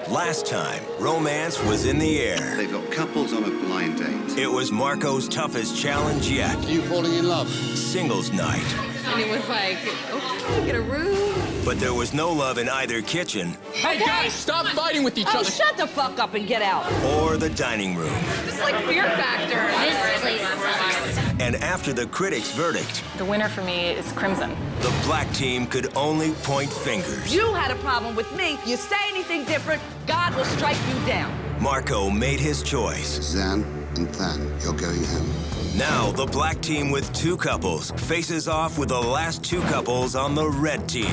Last time, romance was in the air. They've got couples on a blind date. It was Marco's toughest challenge yet. Are you falling in love? Singles night. And he was like, okay, get a room. But there was no love in either kitchen. Hey, guys, stop fighting with each other. Shut the fuck up and get out. Or the dining room. It's like Fear Factor. This place sucks. And after the critics' verdict, The winner for me is Crimson. the black team could only point fingers. You had a problem with me. You say anything different, God will strike you down. Marco made his choice. Zan and Than, you're going home. Now, the black team with 2 couples faces off with the last 2 couples on the red team.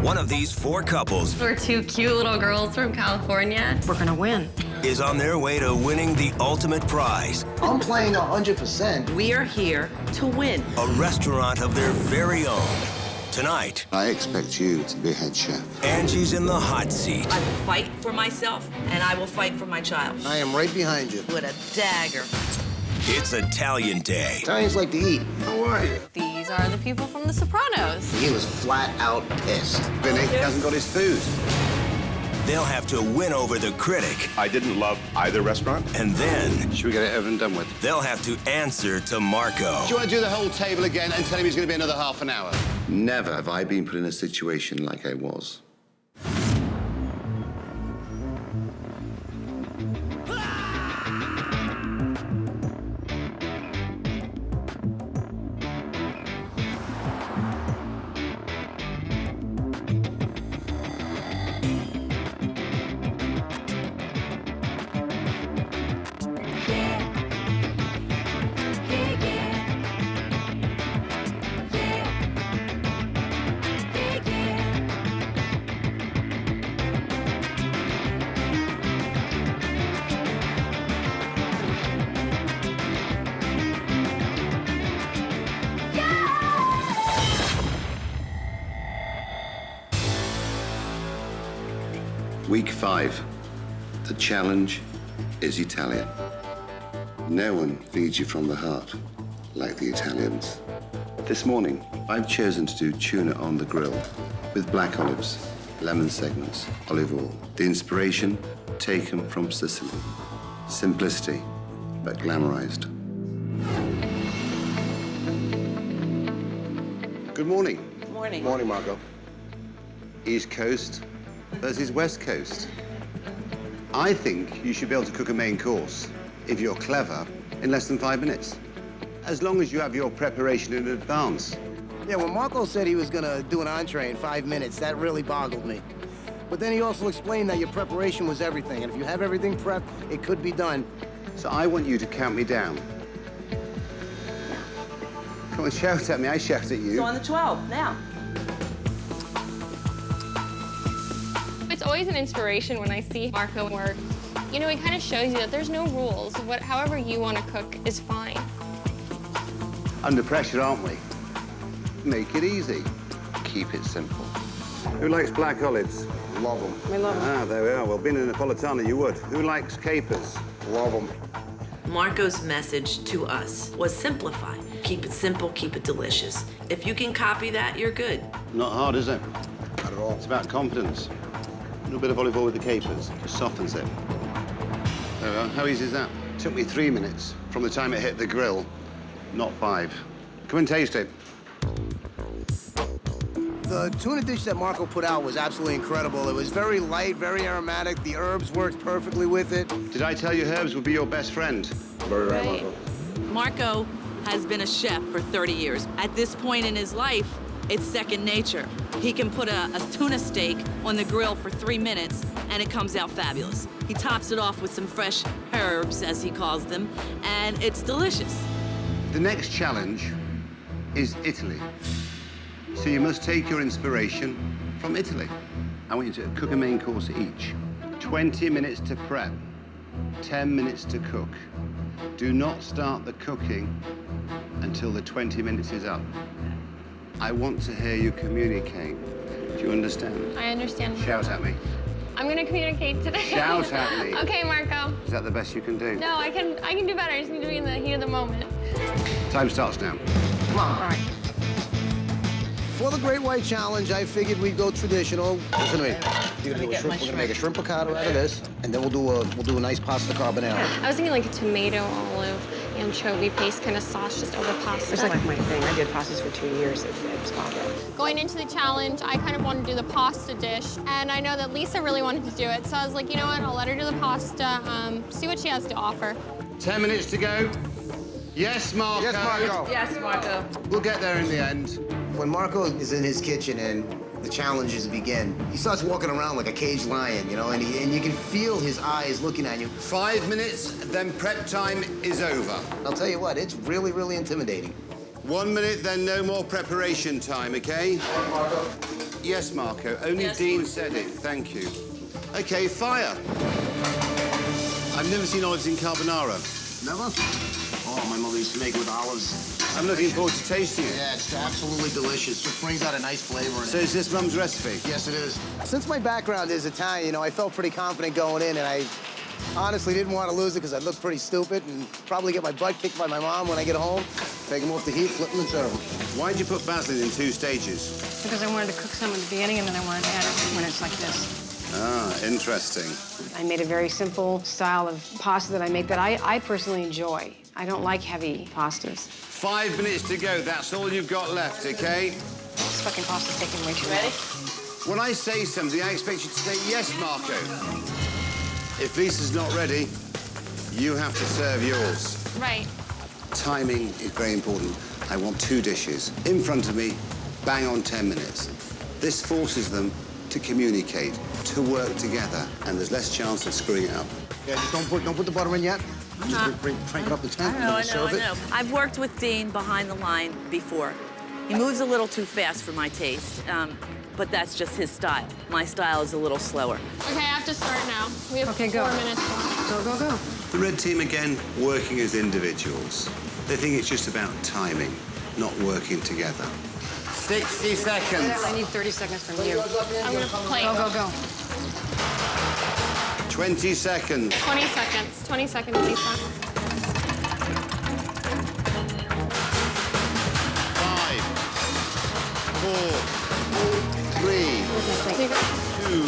One of these 4 couples We're 2 cute little girls from California. We're gonna win. is on their way to winning the ultimate prize, I'm playing 100%. We are here to win. a restaurant of their very own. Tonight, I expect you to be head chef. Angie's in the hot seat. I will fight for myself, and I will fight for my child. I am right behind you. With a dagger. It's Italian Day. Italians like to eat. How are you? These are the people from the Sopranos. He was flat out pissed. Vinny hasn't got his food. They'll have to win over the critic, I didn't love either restaurant. and then Should we get it over and done with? they'll have to answer to Marco. Do you want to do the whole table again and tell him he's going to be another half an hour? Never have I been put in a situation like I was. Week 5. The challenge is Italian. No one feeds you from the heart like the Italians. This morning, I've chosen to do tuna on the grill with black olives, lemon segments, olive oil. The inspiration taken from Sicily. Simplicity, but glamorized. Good morning. Morning. Morning, Marco. East Coast versus West Coast. I think you should be able to cook a main course, if you're clever, in less than 5 minutes. As long as you have your preparation in advance. Yeah, when Marco said he was gonna do an entree in 5 minutes, that really boggled me. But then he also explained that your preparation was everything, and if you have everything prepped, it could be done. So I want you to count me down. Come on, shout at me, I shout at you. So on the 12, now. It's always an inspiration when I see Marco work. You know, it kind of shows you that there's no rules. However you want to cook is fine. Under pressure, aren't we? Make it easy. Keep it simple. Who likes black olives? Love them. We love them. Ah, there we are. Well, being a Napolitana, you would. Who likes capers? Love them. Marco's message to us was simplify. Keep it simple, keep it delicious. If you can copy that, you're good. Not hard, is it? Not at all. It's about confidence. A little bit of olive oil with the capers. Just softens it. There we are. How easy is that? Took me 3 minutes from the time it hit the grill, not 5. Come and taste it. The tuna dish that Marco put out was absolutely incredible. It was very light, very aromatic. The herbs worked perfectly with it. Did I tell you herbs would be your best friend? Very right, Right. Marco. Marco has been a chef for 30 years. At this point in his life, it's second nature. He can put a tuna steak on the grill for 3 minutes, and it comes out fabulous. He tops it off with some fresh herbs, as he calls them, and it's delicious. The next challenge is Italy. So you must take your inspiration from Italy. I want you to cook a main course each. 20 minutes to prep, 10 minutes to cook. Do not start the cooking until the 20 minutes is up. I want to hear you communicate. Do you understand? I understand. Shout at me. I'm going to communicate today. Shout at me. Okay, Marco. Is that the best you can do? No, I can do better. I just need to be in the heat of the moment. Time starts now. Come on. All right. For the Great White Challenge, I figured we'd go traditional. Listen to me. We're gonna make a shrimp piccata out of this, and then we'll do a nice pasta carbonara. I was thinking like a tomato, olive, anchovy paste kind of sauce just over pasta. It's like my thing. I did pastas for 2 years. It's popular. Going into the challenge, I kind of wanted to do the pasta dish, and I know that Lisa really wanted to do it, so I was like, you know what, I'll let her do the pasta, see what she has to offer. 10 minutes to go. Yes, Marco. Yes, Marco. Yes, Marco. We'll get there in the end. When Marco is in his kitchen and the challenges begin, he starts walking around like a caged lion, you know, and you can feel his eyes looking at you. 5 minutes, then prep time is over. I'll tell you what, it's really, really intimidating. 1 minute, then no more preparation time, okay? Yes, Marco. Only Yes, Dean Marco. said it. Thank you. Okay, fire. I've never seen olives in carbonara. Never? Oh, my mother used to make it with olives. I'm looking forward to tasting it. Yeah, it's absolutely delicious. Just brings out a nice flavor in So it. is this Mum's recipe? Yes, it is. Since my background is Italian, you know, I felt pretty confident going in, and I honestly didn't want to lose it because I'd look pretty stupid and probably get my butt kicked by my mom when I get home. Take them off the heat, flip them, and serve them. Why'd you put basil in 2 stages? Because I wanted to cook some at the beginning, and then I wanted to add it when it's like this. Ah, interesting. I made a very simple style of pasta that I make that I personally enjoy. I don't like heavy pastas. 5 minutes to go. That's all you've got left, okay? This fucking pasta's taking way too long. Ready? When I say something, I expect you to say, yes, Marco. If Lisa's not ready, you have to serve yours. Right. Timing is very important. I want 2 dishes in front of me, bang on 10 minutes. This forces them to communicate, to work together, and there's less chance of screwing it up. Yeah, just don't put the butter in yet. Just crank it up to 10 and then we'll serve it. I've worked with Dean behind the line before. He moves a little too fast for my taste, but that's just his style. My style is a little slower. Okay, I have to start now. We have Okay, go. 4 minutes left. Go, go, go. The red team, again, working as individuals. They think it's just about timing, not working together. 60 seconds. I need 30 seconds from you. I'm gonna play. Go, go, go. 20 seconds. 20 seconds. 20 seconds, Lisa. 5, 4, 3, 2,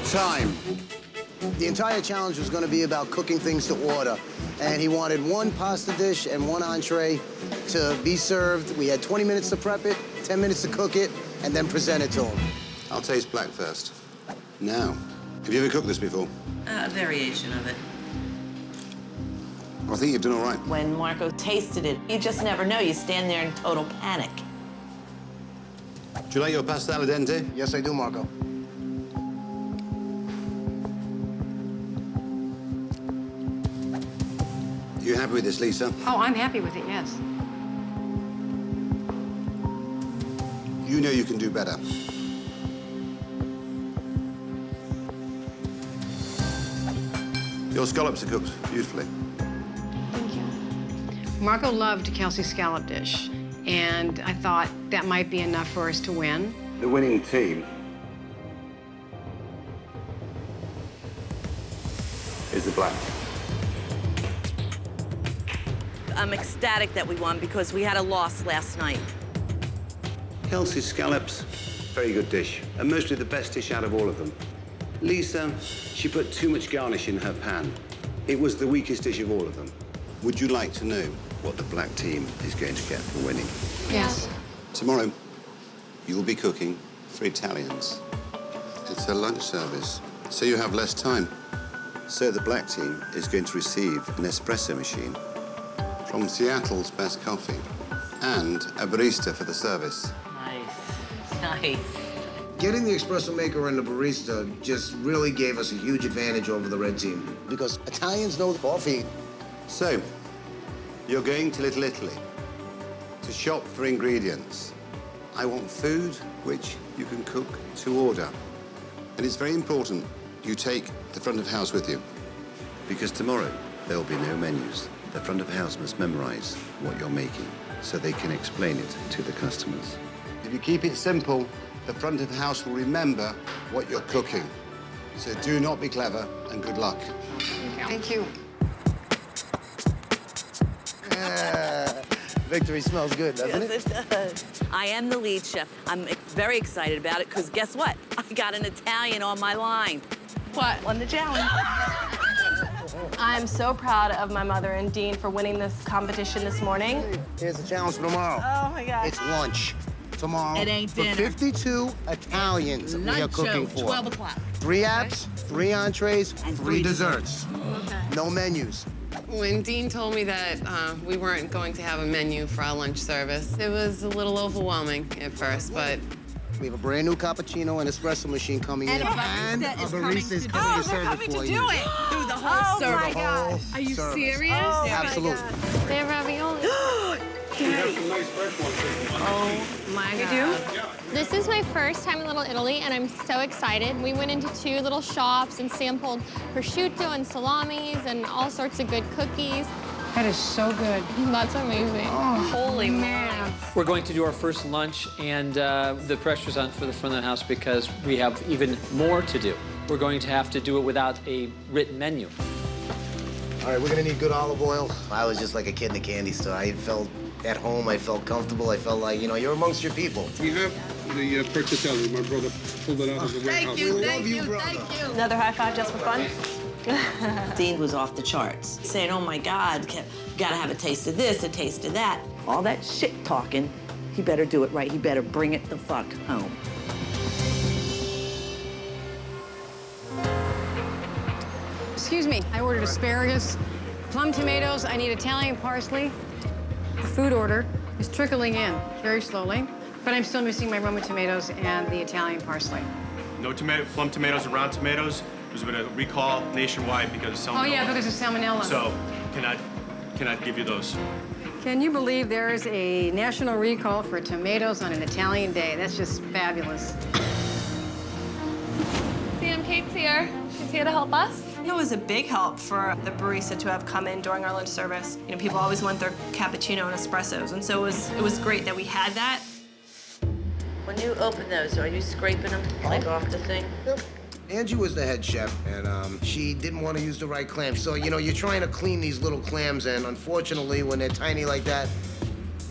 1. Time. The entire challenge was going to be about cooking things to order. And he wanted 1 pasta dish and 1 entree to be served. We had 20 minutes to prep it, 10 minutes to cook it, and then present it to him. I'll taste black first. Now, have you ever cooked this before? A variation of it. I think you've done all right. When Marco tasted it, you just never know. You stand there in total panic. Do you like your pasta al dente? Yes, I do, Marco. You happy with this, Lisa? Oh, I'm happy with it, yes. You know you can do better. Your scallops are cooked beautifully. Thank you. Marco loved Kelsey's scallop dish, and I thought that might be enough for us to win. The winning team is the black. I'm ecstatic that we won because we had a loss last night. Kelsey's scallops, very good dish, and mostly the best dish out of all of them. Lisa, she put too much garnish in her pan. It was the weakest dish of all of them. Would you like to know what the black team is going to get for winning? Yes. Tomorrow, you'll be cooking for Italians. It's a lunch service, so you have less time. So the black team is going to receive an espresso machine from Seattle's best coffee and a barista for the service. Nice. Nice. Getting the espresso maker and the barista just really gave us a huge advantage over the red team because Italians know coffee. So, you're going to Little Italy to shop for ingredients. I want food which you can cook to order. And it's very important you take the front of house with you because tomorrow there will be no menus. The front of house must memorize what you're making so they can explain it to the customers. If you keep it simple, the front of house will remember what you're cooking. So do not be clever and good luck. Thank you. Victory smells good, doesn't it? Yes, it does. I am the lead chef. I'm very excited about it because guess what? I got an Italian on my line. What? Won the challenge. I'm so proud of my mother and Dean for winning this competition this morning. Here's the challenge for tomorrow. Oh, my gosh. It's lunch tomorrow. It ain't dinner. For 52 Italians we are cooking for. 12 o'clock. 3 apps, 3 entrees, and 3 desserts. Okay. No menus. When Dean told me that we weren't going to have a menu for our lunch service, it was a little overwhelming at first, but... We have a brand new cappuccino and espresso machine coming in, and a barista is coming to serve it for you. Do it. Do the whole service. My gosh. Are you serious? Oh, absolutely. They have ravioli. We have some nice fresh ones. Oh, my God. This is my first time in Little Italy, and I'm so excited. We went into 2 little shops and sampled prosciutto and salamis and all sorts of good cookies. That is so good. That's amazing. Oh, Holy man. We're going to do our first lunch, and the pressure's on for the front of the house because we have even more to do. We're going to have to do it without a written menu. All right, we're gonna need good olive oil. I was just like a kid in a candy store. I felt at home, I felt comfortable, I felt like, you know, you're amongst your people. We have the purchase order. My brother pulled it out of the warehouse. Thank you. Another high five just for fun? Dean was off the charts, saying, oh my God, gotta have a taste of this, a taste of that. All that shit talking, he better do it right. He better bring it the fuck home. Excuse me, I ordered asparagus, plum tomatoes, I need Italian parsley. The food order is trickling in very slowly, but I'm still missing my Roma tomatoes and the Italian parsley. No plum tomatoes and round tomatoes. There's been a recall nationwide because of salmonella. Oh yeah, because of salmonella. So, cannot give you those. Can you believe there is a national recall for tomatoes on an Italian day? That's just fabulous. Sam, Kate's here. She's here to help us. It was a big help for the barista to have come in during our lunch service. You know, people always want their cappuccino and espressos, and so it was great that we had that. When you open those, are you scraping them like off the thing? Yep. Angie was the head chef, and she didn't want to use the right clams. So, you know, you're trying to clean these little clams, and unfortunately, when they're tiny like that,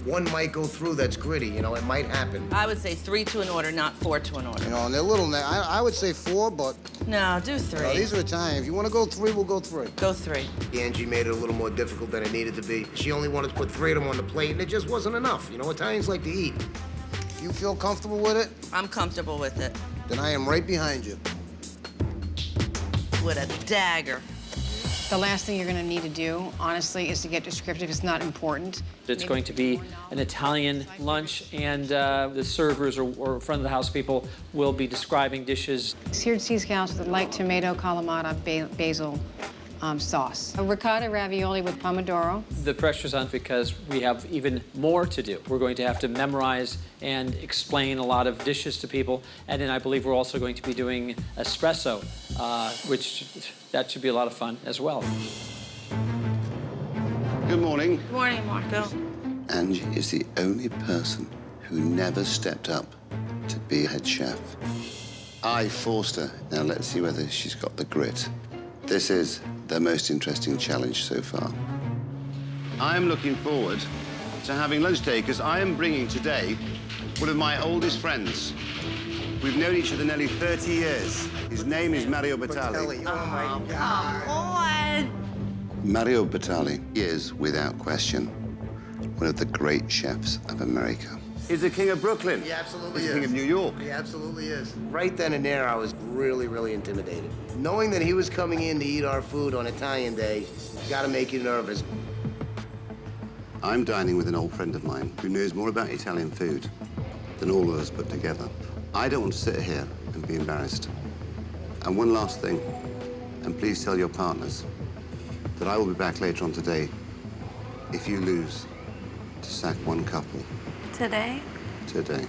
one might go through that's gritty, you know, it might happen. I would say 3 to an order, not 4 to an order. You know, and they're little, I would say 4, but... No, do 3. No, these are Italian. If you want to go 3, we'll go 3. Go 3. Angie made it a little more difficult than it needed to be. She only wanted to put 3 of them on the plate, and it just wasn't enough. You know, Italians like to eat. If you feel comfortable with it... I'm comfortable with it. Then I am right behind you. With a dagger. The last thing you're going to need to do, honestly, is to get descriptive. It's not important. It's going to be an Italian lunch, and the servers or front of the house people will be describing dishes. Seared sea scallops with light tomato, Kalamata, basil sauce. A ricotta ravioli with pomodoro. The pressure's on because we have even more to do. We're going to have to memorize and explain a lot of dishes to people, and then I believe we're also going to be doing espresso, which that should be a lot of fun as well. Good morning. Good morning, Marco. Angie is the only person who never stepped up to be head chef. I forced her. Now let's see whether she's got the grit. This is the most interesting challenge so far. I'm looking forward to having lunch today because I am bringing today one of my oldest friends. We've known each other nearly 30 years. His name is Mario Batali. Oh, my God. Mario Batali is, without question, one of the great chefs of America. He's the king of Brooklyn. He absolutely He's is. the king of New York. He absolutely is. Right then and there, I was really, really intimidated. Knowing that he was coming in to eat our food on Italian Day, gotta make you nervous. I'm dining with an old friend of mine who knows more about Italian food than all of us put together. I don't want to sit here and be embarrassed. And one last thing, and please tell your partners that I will be back later on today if you lose to sack one couple. Today? Today.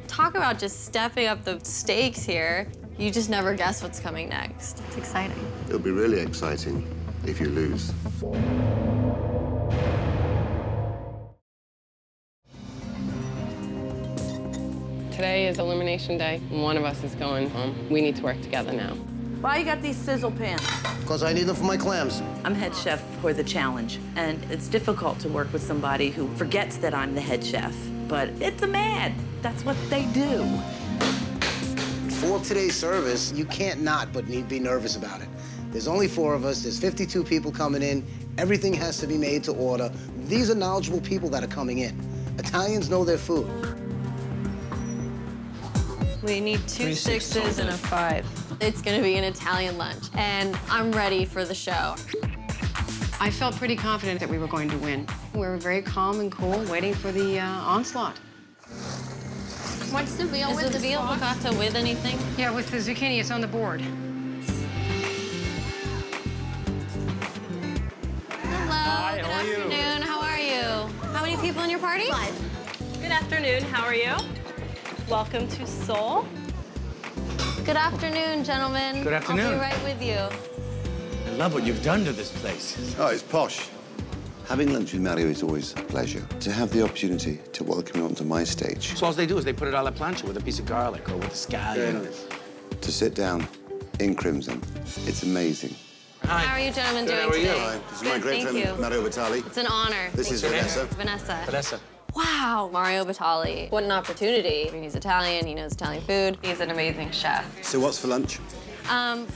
Talk about just stepping up the stakes here. You just never guess what's coming next. It's exciting. It'll be really exciting if you lose. Today is Elimination Day. One of us is going home. We need to work together now. Why you got these sizzle pans? Because I need them for my clams. I'm head chef for the challenge, and it's difficult to work with somebody who forgets that I'm the head chef. but it's a mad. That's what they do. For today's service, you can't not but be nervous about it. There's only 4 of us. There's 52 people coming in. Everything has to be made to order. These are knowledgeable people that are coming in. Italians know their food. We need 2 6s and a 5. It's gonna be an Italian lunch, and I'm ready for the show. I felt pretty confident that we were going to win. We were very calm and cool, waiting for the onslaught. What's the veal with the veal piccata with anything? Yeah, with the zucchini, it's on the board. Hello, good afternoon. How are you? How many people in your party? 5. Good afternoon. How are you? Welcome to Seoul. Good afternoon, gentlemen. Good afternoon. I'll be right with you. I love what you've done to this place. Oh, it's posh. Having lunch with Mario is always a pleasure. To have the opportunity to welcome you onto my stage. So all they do is they put it alla plancha with a piece of garlic or with a scallion. To sit down in crimson, it's amazing. Hi. How are you gentlemen doing How are you? today? Hi, this is my great Thank friend, you. Mario Vitali. It's an honor. This is Thank you. Vanessa. Vanessa. Wow, Mario Batali. What an opportunity. I mean, he's Italian, he knows Italian food. He's an amazing chef. So what's for lunch?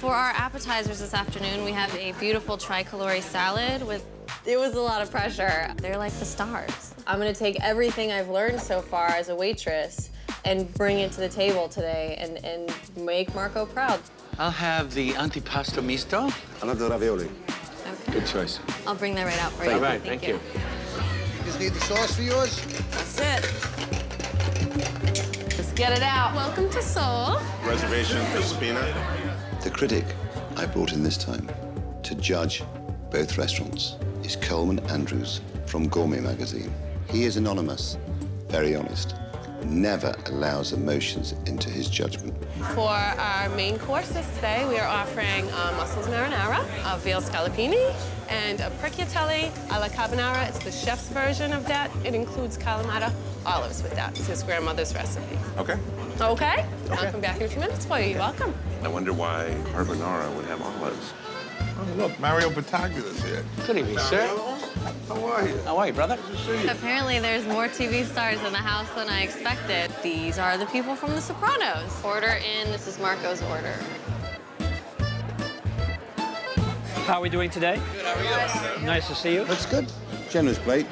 For our appetizers this afternoon, we have a beautiful tricolore salad with, it was a lot of pressure. They're like the stars. I'm gonna take everything I've learned so far as a waitress and bring it to the table today and make Marco proud. I'll have the antipasto misto. I'll have the ravioli. Okay. Good choice. I'll bring that right out for you. All right, thank you. You just need the sauce for yours? That's it. Let's get it out. Welcome to Seoul. Reservation for Spina. The critic I brought in this time to judge both restaurants is Coleman Andrews from Gourmet Magazine. He is anonymous, very honest, never allows emotions into his judgment. For our main courses today, we are offering mussels marinara, a veal scallopini, and a perchiatelli alla carbonara. It's the chef's version of that. It includes Kalamata olives with that. It's his grandmother's recipe. Okay. Okay? I'll come back in a few minutes for you. You're welcome. I wonder why carbonara would have olives. Oh, look, Mario Battaglia's here. Good evening, sir. How are you? How are you, brother? Good to see you. Apparently, there's more TV stars in the house than I expected. These are the people from The Sopranos. Order in. This is Marco's order. How are we doing today? Good, how are you? Nice to see you. Looks good. Generous plate.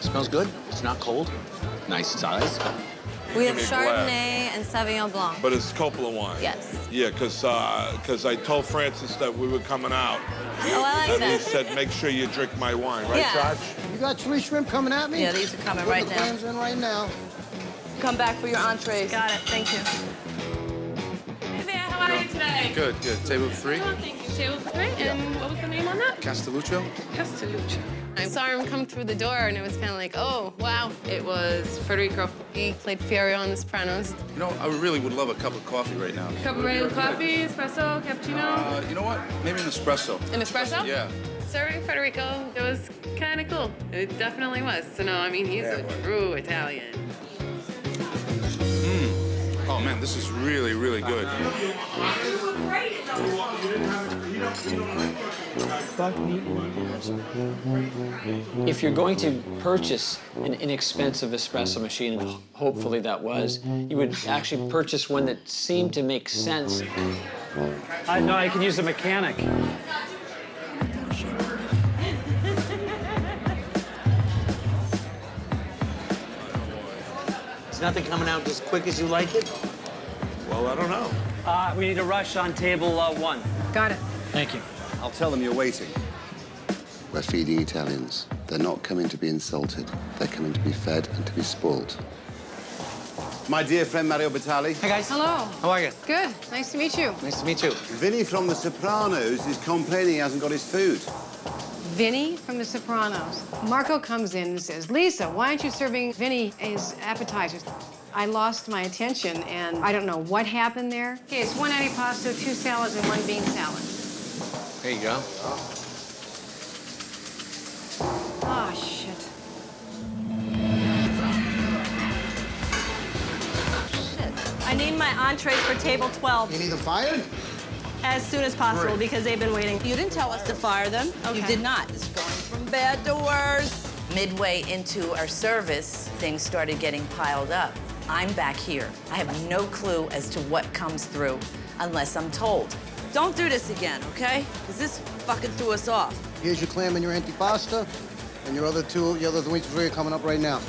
Smells good. It's not cold. Nice size. We have Give me a glass. Chardonnay and Sauvignon Blanc. But it's Coppola wine. Yes. Yeah, because I told Francis that we were coming out. Oh, I like And he that. said, make sure you drink my wine. Right, Yeah. Josh? You got 3 shrimp coming at me? Yeah, these are coming Put right the now. clams in right now. Come back for your entrees. Got it. Thank you. Hey there. How are you today? Good, good. Table 3? Oh, thank you. Table 3. And what was the name on that? Castelluccio? Castelluccio. I saw him come through the door, and it was kind of like, oh, wow. It was Federico. He played Pierre on The Sopranos. You know, I really would love a cup of coffee right now. Cup of regular coffee, espresso, cappuccino. You know what? Maybe an espresso. An espresso? Yeah. Serving Federico, it was kind of cool. It definitely was. So, no, I mean, he's a true Italian. Oh, man, this is really, really good. If you're going to purchase an inexpensive espresso machine, and hopefully that was, you would actually purchase one that seemed to make sense. I know I could use a mechanic. Is nothing coming out as quick as you like it? Well, I don't know. We need a rush on table 1. Got it. Thank you. I'll tell them you're waiting. We're feeding Italians. They're not coming to be insulted. They're coming to be fed and to be spoiled. My dear friend Mario Batali. Hey, guys. Hello. How are you? Good. Nice to meet you. Nice to meet you. Vinny from The Sopranos is complaining he hasn't got his food. Vinny from The Sopranos. Marco comes in and says, Lisa, why aren't you serving Vinny his appetizers? I lost my attention, and I don't know what happened there. Okay, it's 1 antipasto, 2 salads, and 1 bean salad. There you go. Oh, shit. I need my entrees for table 12 You need them fired? as soon as possible Great. because they've been waiting. You didn't tell us to fire them. Okay. You did not. It's going from bad to worse. Midway into our service, things started getting piled up. I'm back here. I have no clue as to what comes through unless I'm told. Don't do this again, okay? Because this fucking threw us off. Here's your clam and your antipasta, and your other things are coming up right now.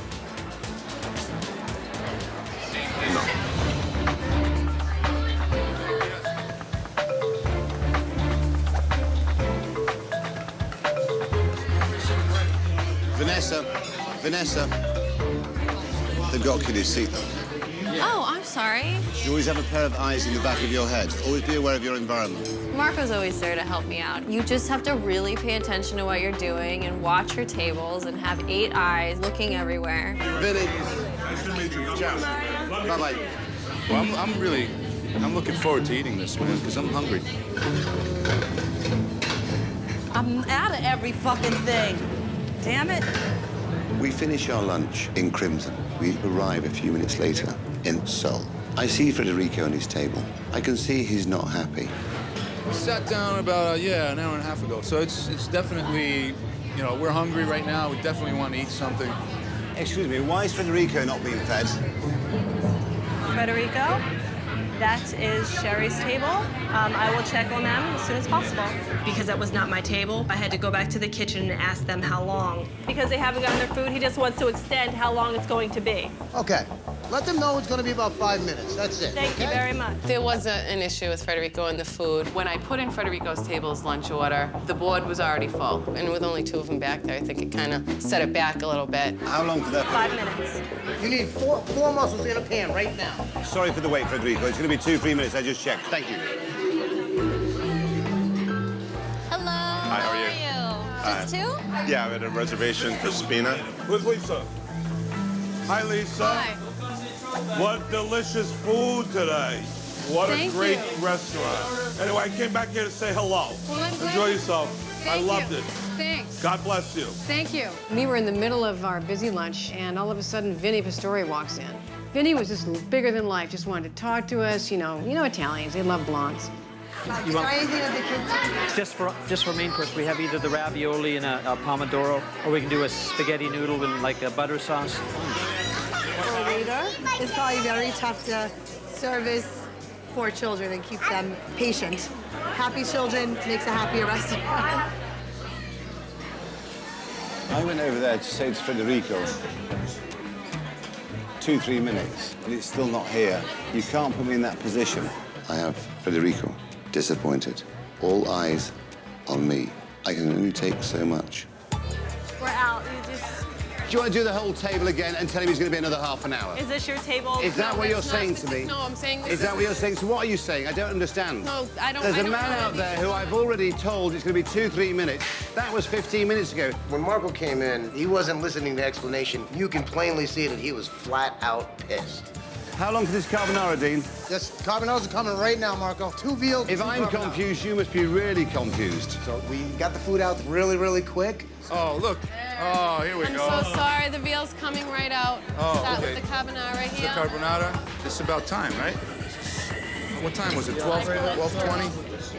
Vanessa, they've got kiddies' seat though. Oh, I'm sorry. You always have a pair of eyes in the back of your head. Always be aware of your environment. Marco's always there to help me out. You just have to really pay attention to what you're doing and watch your tables and have 8 eyes looking everywhere. Vinny. Nice to meet you. Ciao. Bye-bye. Well, I'm looking forward to eating this, man, because I'm hungry. I'm out of every fucking thing. Damn it. We finish our lunch in Crimson. We arrive a few minutes later in Seoul. I see Federico on his table. I can see he's not happy. We sat down about, an hour and a half ago. So it's definitely, we're hungry right now. We definitely want to eat something. Excuse me, why is Federico not being fed? Federico, that is Sherry's table. I will check on them as soon as possible. Because that was not my table, I had to go back to the kitchen and ask them how long. Because they haven't gotten their food, he just wants to extend how long it's going to be. Okay. Let them know it's going to be about 5 minutes. That's it. Thank you very much. There was an issue with Federico and the food. When I put in Federico's table's lunch order, the board was already full. And with only 2 of them back there, I think it kind of set it back a little bit. How long for that? 5 minutes. You need four mussels in a pan right now. Sorry for the wait, Federico. It's going to be 2-3 minutes. I just checked. Thank you. Hello. Hi, how are you? Just 2? Yeah, we had a reservation for Spina. Where's Lisa? Hi, Lisa. Hi. What delicious food today. What a great restaurant. Anyway, I came back here to say hello. Well, I'm glad. Enjoy yourself. I loved it. Thanks. God bless you. Thank you. We were in the middle of our busy lunch, and all of a sudden, Vinny Pastore walks in. Vinny was just bigger than life, just wanted to talk to us. You know Italians, they love blondes. You want just for main course, we have either the ravioli and a pomodoro, or we can do a spaghetti noodle and like a butter sauce. For a waiter, it's probably very tough to service 4 children and keep them patient. Happy children makes a happier restaurant. I went over there to say to Federico, 2-3 minutes, and it's still not here. You can't put me in that position. I have Federico disappointed. All eyes on me. I can only take so much. We're out. You just... Do you want to do the whole table again and tell him he's going to be another half an hour? Is this your table? Is that what you're saying to me? No, I'm saying this Is that what you're saying? So what are you saying? I don't understand. No, I don't. There's a man out there who I've already told it's going to be 2-3 minutes. That was 15 minutes ago. When Marco came in, he wasn't listening to explanation. You can plainly see that he was flat out pissed. How long for this carbonara, Dean? This carbonara's coming right now, Marco. 2 veal. If I'm confused, you must be really confused. So we got the food out really, really quick. Oh, look. Oh, here we go. I'm so sorry. The veal's coming right out. Oh, Start okay. with the carbonara It's the here. carbonara. It's about time, right? What time was it? 12:20?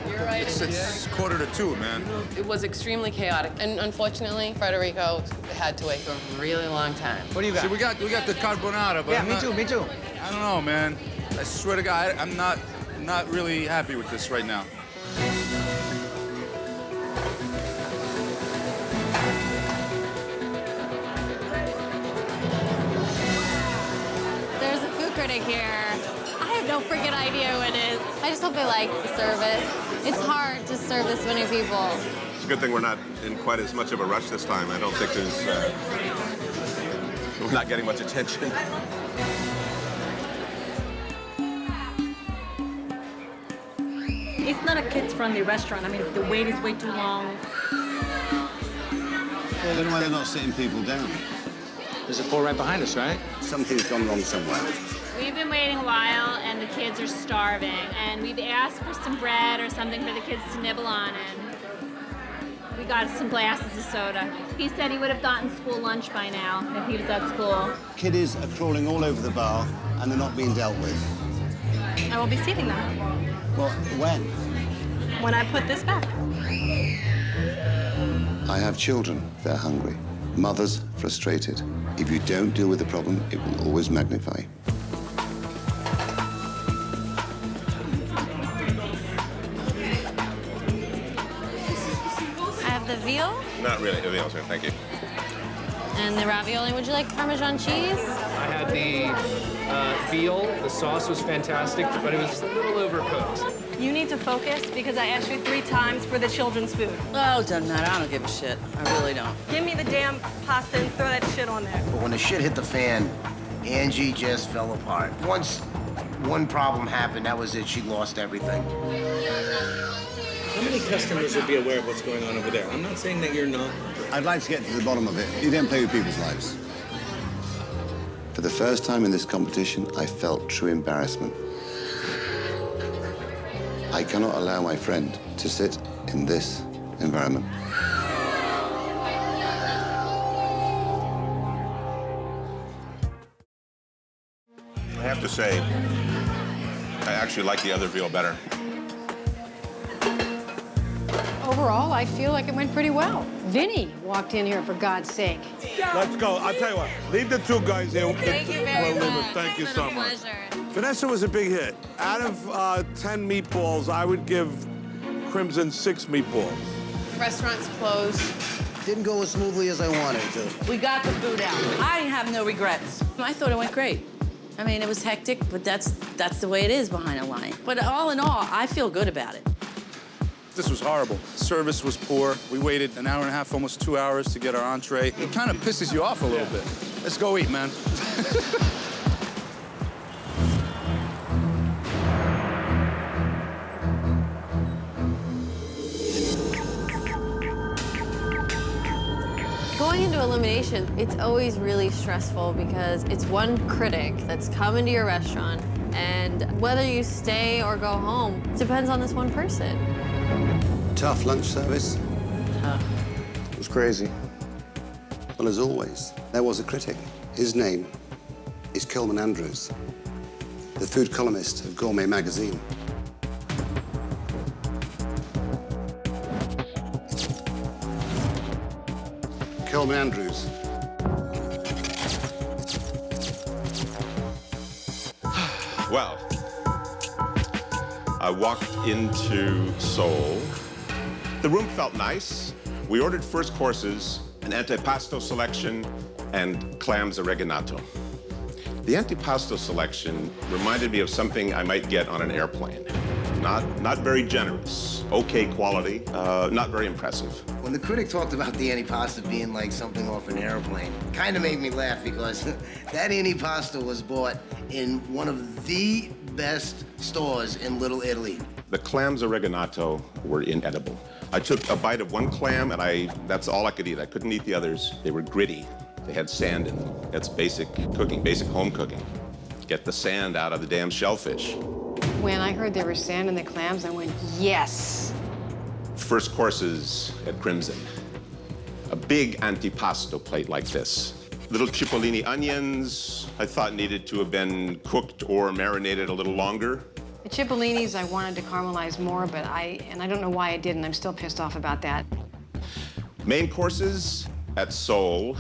You're right. It's 1:45, man. It was extremely chaotic, and unfortunately, Federico had to wait for a really long time. What do you got? See, we got the carbonara, but Yeah, I'm me not- too, me too. I don't know, man. I swear to God, I'm not really happy with this right now. There's a food critic here. I have no freaking idea who it is. I just hope they like the service. It's hard to serve this many people. It's a good thing we're not in quite as much of a rush this time. I don't think we're not getting much attention. It's not a kids-friendly restaurant. I mean, the wait is way too long. Well, then why they're not sitting people down? There's a 4 right behind us, right? Something's gone wrong somewhere. We've been waiting a while, and the kids are starving. And we've asked for some bread or something for the kids to nibble on, and we got some glasses of soda. He said he would have gotten school lunch by now if he was at school. Kiddies are crawling all over the bar, and they're not being dealt with. I will be seating them Well, when? when I put this back. I have children. They're hungry. Mother's frustrated. If you don't deal with the problem, it will always magnify. I have the veal Not really. Everything else here. Thank you. and the ravioli. Would you like Parmesan cheese? I had the veal. The sauce was fantastic, but it was a little overcooked. You need to focus because I asked you 3 times for the children's food. Oh, doesn't matter. I don't give a shit. I really don't. Give me the damn pasta and throw that shit on there. But when the shit hit the fan, Angie just fell apart. Once one problem happened, that was it. She lost everything. How many customers would be aware of what's going on over there? I'm not saying that you're not. I'd like to get to the bottom of it. You don't play with people's lives. For the first time in this competition, I felt true embarrassment. I cannot allow my friend to sit in this environment. I have to say, I actually like the other veal better. Overall, I feel like it went pretty well. Vinny walked in here, for God's sake. Let's go. I'll tell you what. Leave the 2 guys here. Thank you very much. Thank you It's so been a much. pleasure. Vanessa was a big hit. Out of 10 meatballs, I would give Crimson 6 meatballs. Restaurant's closed. Didn't go as smoothly as I wanted it to. We got the food out. I have no regrets. I thought it went great. I mean, it was hectic, but that's the way it is behind a line. But all in all, I feel good about it. This was horrible. Service was poor. We waited an hour and a half, almost 2 hours to get our entree. It kind of pisses you off a little bit. Let's go eat, man. Going into elimination, it's always really stressful because it's one critic that's coming to your restaurant, and whether you stay or go home depends on this one person. Tough lunch service. Tough. It was crazy. Well, as always, there was a critic. His name is Coleman Andrews, the food columnist of Gourmet magazine. Coleman Andrews. Well, I walked into Seoul. The room felt nice. We ordered first courses, an antipasto selection, and clams oreganato. The antipasto selection reminded me of something I might get on an airplane. Not very generous, okay quality, not very impressive. When the critic talked about the antipasta being like something off an airplane, it kind of made me laugh because that antipasta was bought in one of the best stores in Little Italy. The clams oreganato were inedible. I took a bite of one clam and that's all I could eat. I couldn't eat the others. They were gritty. They had sand in them. That's basic cooking, basic home cooking. Get the sand out of the damn shellfish. When I heard there was sand in the clams, I went, yes. First courses at Crimson. A big antipasto plate like this. Little cipollini onions, I thought needed to have been cooked or marinated a little longer. The cipollinis, I wanted to caramelize more, but I don't know why I didn't. I'm still pissed off about that. Main courses at Seoul,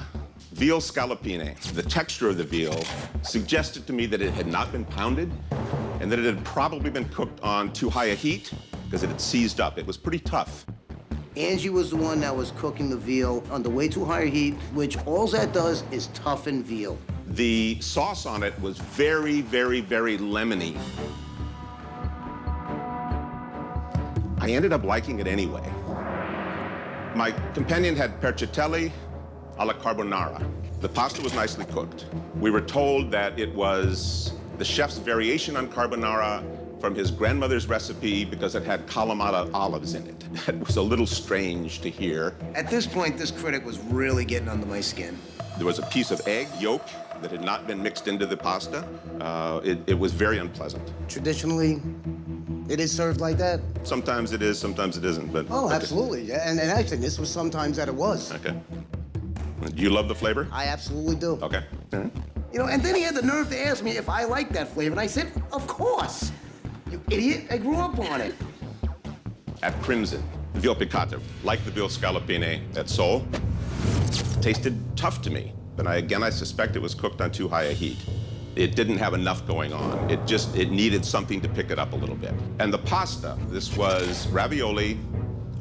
veal scallopine. The texture of the veal suggested to me that it had not been pounded and that it had probably been cooked on too high a heat because it had seized up. It was pretty tough. Angie was the one that was cooking the veal under way too high heat, which all that does is toughen veal. The sauce on it was very, very, very lemony. I ended up liking it anyway. My companion had percitelli alla carbonara. The pasta was nicely cooked. We were told that it was the chef's variation on carbonara from his grandmother's recipe because it had Kalamata olives in it. That was a little strange to hear. At this point, this critic was really getting under my skin. There was a piece of egg yolk that had not been mixed into the pasta. It was very unpleasant. Traditionally, it is served like that? Sometimes it is, sometimes it isn't, but... Oh, okay. absolutely. And actually, this was sometimes that it was. Okay. Do you love the flavor? I absolutely do. Okay. All right. You know, and then he had the nerve to ask me if I like that flavor, and I said, of course. You idiot, I grew up on it. At Crimson, veal piccata, like the veal scallopine at Seoul. tasted tough to me. And I suspect it was cooked on too high a heat. It didn't have enough going on. It needed something to pick it up a little bit. And the pasta, this was ravioli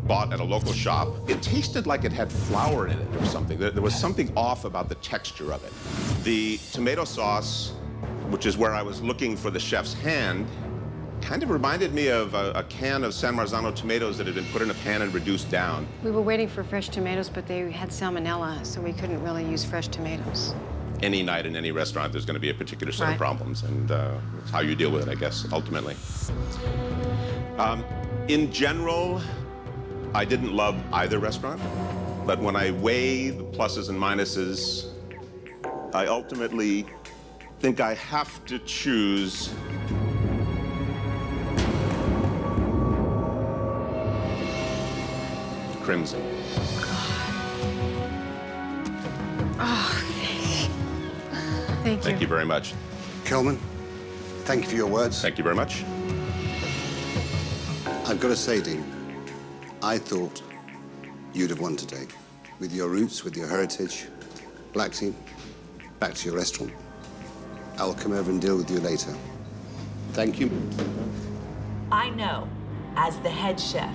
bought at a local shop. It tasted like it had flour in it or something. There was something off about the texture of it. The tomato sauce, which is where I was looking for the chef's hand, kind of reminded me of a can of San Marzano tomatoes that had been put in a pan and reduced down. We were waiting for fresh tomatoes, but they had salmonella, so we couldn't really use fresh tomatoes. Any night in any restaurant, there's going to be a particular set of problems, and it's how you deal with it, I guess, ultimately. In general, I didn't love either restaurant, but when I weigh the pluses and minuses, I ultimately think I have to choose Crimson. Oh, thank you. Thank you very much. Coleman, thank you for your words. Thank you very much. I've got to say, Dean, I thought you'd have won today. With your roots, with your heritage. Black team, back to your restaurant. I'll come over and deal with you later. Thank you. I know, as the head chef,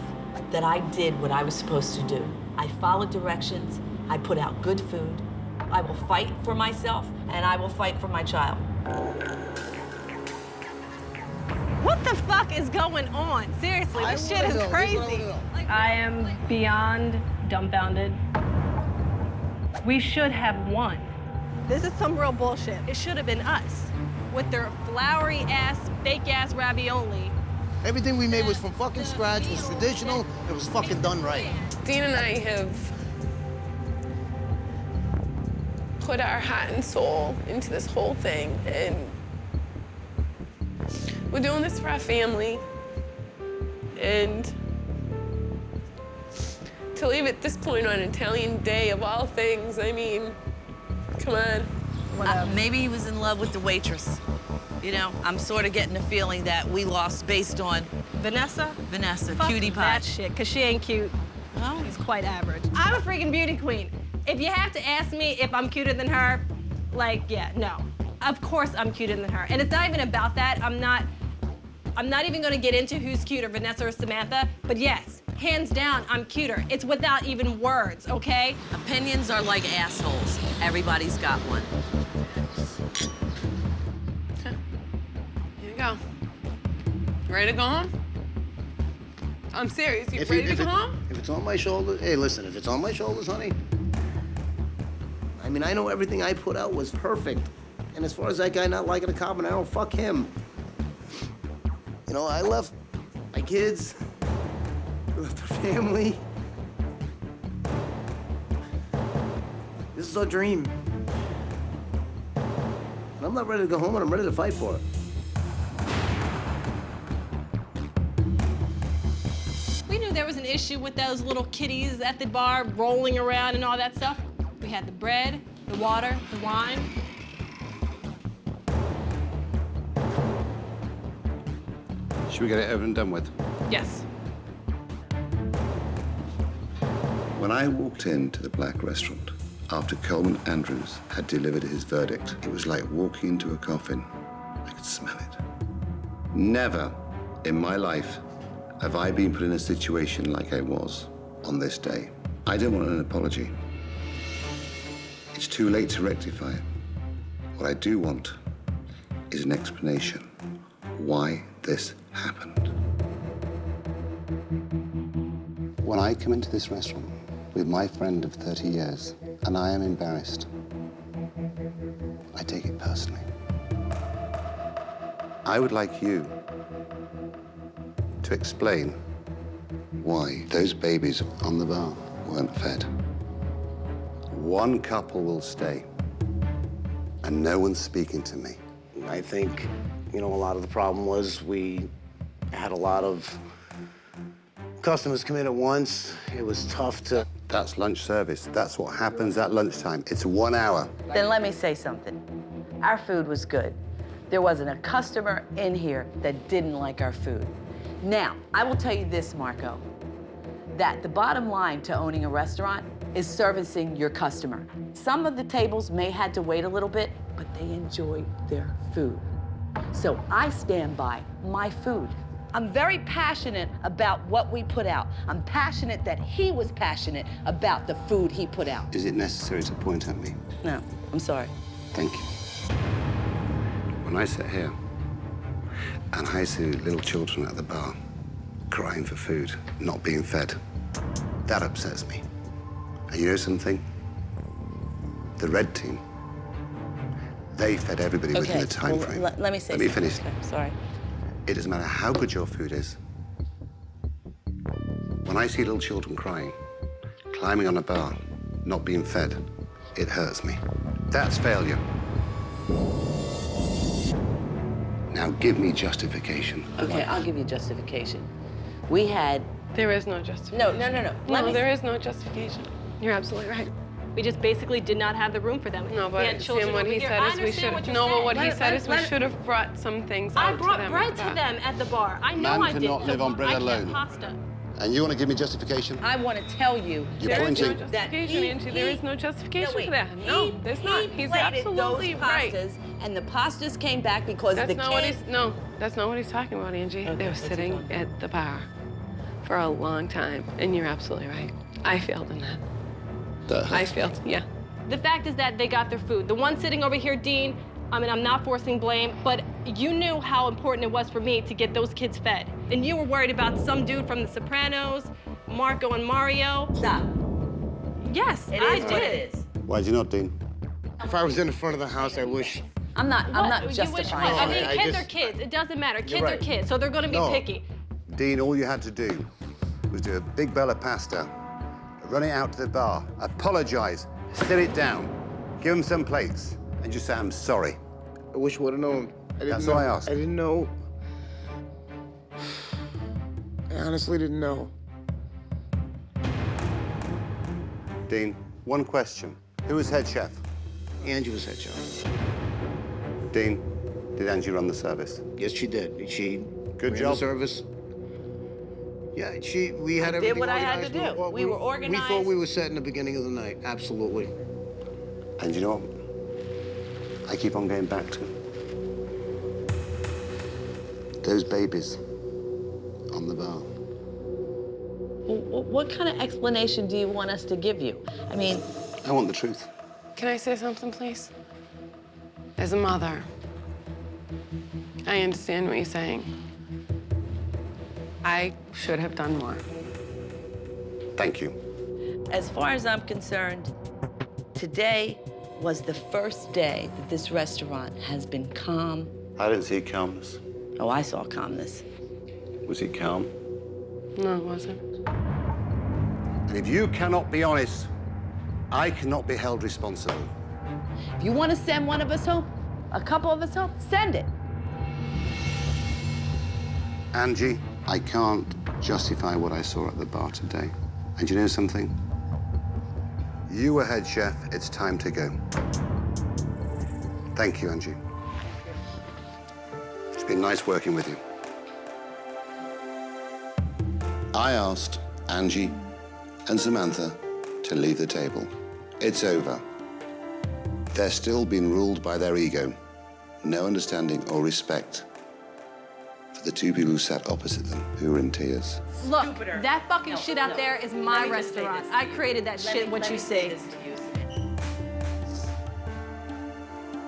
that I did what I was supposed to do. I followed directions, I put out good food, I will fight for myself, and I will fight for my child. What the fuck is going on? Seriously, this shit is crazy. I am beyond dumbfounded. We should have won. This is some real bullshit. It should have been us with their flowery-ass, fake-ass ravioli. Everything we made was from fucking scratch, was traditional, it was fucking done right. Dean and I have put our heart and soul into this whole thing, and we're doing this for our family. And to leave at this point on Italian Day of all things, I mean, come on. Maybe he was in love with the waitress. You know, I'm sort of getting the feeling that we lost based on Vanessa? Vanessa, Fuck cutie pie. that shit, because she ain't cute. Oh. She's quite average. I'm a freaking beauty queen. If you have to ask me if I'm cuter than her, like, yeah, no. Of course I'm cuter than her. And it's not even about that. I'm not even gonna get into who's cuter, Vanessa or Samantha, but yes, hands down, I'm cuter. It's without even words, okay? Opinions are like assholes. Everybody's got one. Here you go. Ready to go home? I'm serious. You ready to go home? If it's on my shoulders, hey, listen, if it's on my shoulders, honey, I mean, I know everything I put out was perfect. And as far as that guy not liking a carbonara, fuck him. You know, I left my kids, I left our family. This is our dream. And I'm not ready to go home, and I'm ready to fight for it. We knew there was an issue with those little kitties at the bar rolling around and all that stuff. We had the bread, the water, the wine. Should we get it over and done with? Yes. When I walked into the Black restaurant after Coleman Andrews had delivered his verdict, it was like walking into a coffin. I could smell it. Never in my life have I been put in a situation like I was on this day. I don't want an apology. It's too late to rectify it. What I do want is an explanation why this happened. When I come into this restaurant with my friend of 30 years and I am embarrassed, I take it personally. I would like you to explain why those babies on the bar weren't fed. One couple will stay, and no one's speaking to me. I think, you know, a lot of the problem was we had a lot of customers come in at once. It was tough to... That's lunch service. That's what happens at lunchtime. It's 1 hour. Then let me say something. Our food was good. There wasn't a customer in here that didn't like our food. Now, I will tell you this, Marco, that the bottom line to owning a restaurant is servicing your customer. Some of the tables may had to wait a little bit, but they enjoyed their food. So I stand by my food. I'm very passionate about what we put out. I'm passionate that he was passionate about the food he put out. Is it necessary to point at me? No, I'm sorry. Thank you. When I sit here and I see little children at the bar crying for food, not being fed, that upsets me. And you know something? The red team, they fed everybody within the time frame. Let me say Let me finish. Okay, sorry. It doesn't matter how good your food is. When I see little children crying, climbing on a bar, not being fed, it hurts me. That's failure. Now give me justification. Okay, I'll give you justification. We had... There is no justification. No. There is no justification. You're absolutely right. We just basically did not have the room for them. No, but we had children what over he here. said I is we understand should. what you're No, but saying. what he said is we should have brought some things out I to brought them. bread to them at the bar. I know Man I did. cannot live on bread I alone. can't pasta. And you want to give me justification? I want to tell you... You're There is no pointing. justification, Angie. There is no justification for that. No, there's not. He's plated absolutely those right. pastas, and the pastas came back because That's the not what kids... he's... No, that's not what he's talking about, Angie. Okay, They were what's he sitting talking at the bar for a long time, and you're absolutely right. I failed in that. I failed, yeah. The fact is that they got their food. The one sitting over here, Dean, I mean, I'm not forcing blame, but you knew how important it was for me to get those kids fed. And you were worried about some dude from The Sopranos, Marco and Mario. Stop. Yes, It I is did. what it is. Why'd you not, Dean? If I was in the front of the house, I wish. I'm not You wish justifying what? I it. mean, kids are kids. It doesn't matter. Kids right. are kids, so they're going to be No. picky. Dean, all you had to do was do a big bowl of pasta, run it out to the bar, apologize, sit it down, give them some plates, and just say, I'm sorry. I wish I would have known. That's all I ask. I didn't know. I honestly didn't know. Dean, one question. Who was head chef? Angie was head chef. Dean, did Angie run the service? Yes, she did. She Good ran job. the service. Yeah, we had everything did what I had to organized. do. We were organized. We thought we were set in the beginning of the night. Absolutely. And you know what? I keep on going back to those babies on the bar. What kind of explanation do you want us to give you? I mean... I want the truth. Can I say something, please? As a mother, I understand what you're saying. I should have done more. Thank you. As far as I'm concerned, today was the first day that this restaurant has been calm. I didn't see calmness. Oh, I saw calmness. Was it calm? No, it wasn't. And if you cannot be honest, I cannot be held responsible. If you want to send one of us home, a couple of us home, send it. Angie, I can't justify what I saw at the bar today. And you know something? You were head chef. It's time to go. Thank you, Angie. It's been nice working with you. I asked Angie and Samantha to leave the table. It's over. They're still being ruled by their ego. No understanding or respect for the two people who sat opposite them, who were in tears. Look, that fucking shit out there is my restaurant. I created that shit, what you see.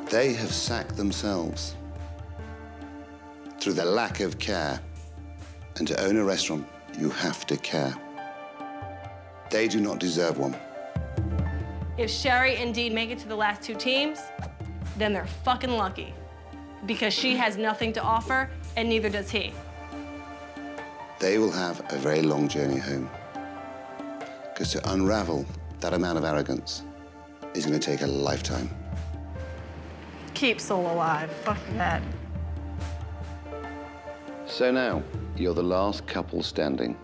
They have sacked themselves through their lack of care. And to own a restaurant, you have to care. They do not deserve one. If Sherry and Dean make it to the last two teams, then they're fucking lucky. Because she has nothing to offer, and neither does he. They will have a very long journey home. Because to unravel that amount of arrogance is going to take a lifetime. Keep Soul alive. Fuck that. So now, you're the last couple standing.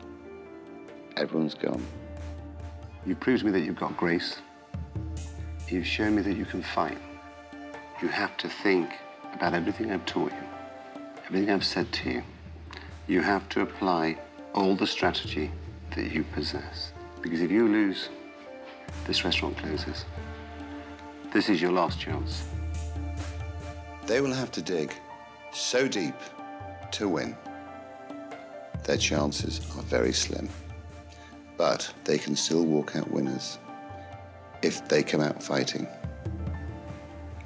Everyone's gone. You've proved to me that you've got grace. You've shown me that you can fight. You have to think about everything I've taught you, everything I've said to you. You have to apply all the strategy that you possess. Because if you lose, this restaurant closes. This is your last chance. They will have to dig so deep to win. Their chances are very slim. But they can still walk out winners if they come out fighting.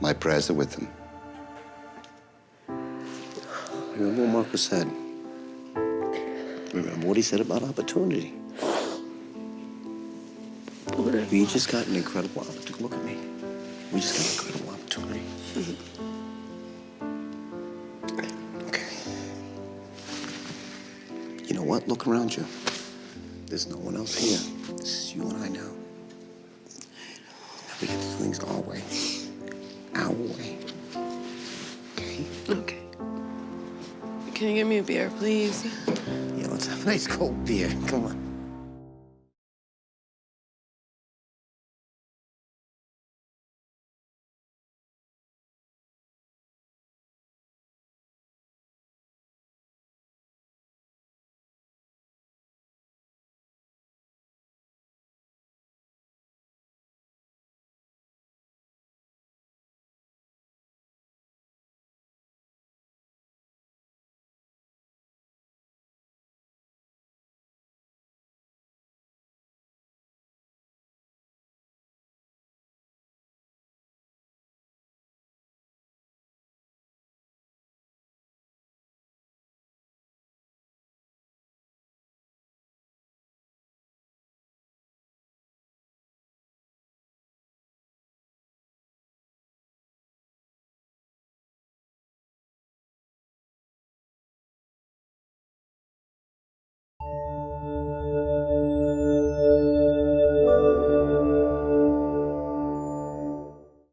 My prayers are with them. Remember what Marcus said. Remember what he said about opportunity. We just got an incredible opportunity. Look at me. We just got an incredible opportunity. Okay. You know what? Look around you. There's no one else here. This is you and I now. We get to do things our way. Our way. Okay? Okay. Can you give me a beer, please? Yeah, let's have a nice cold beer. Come on.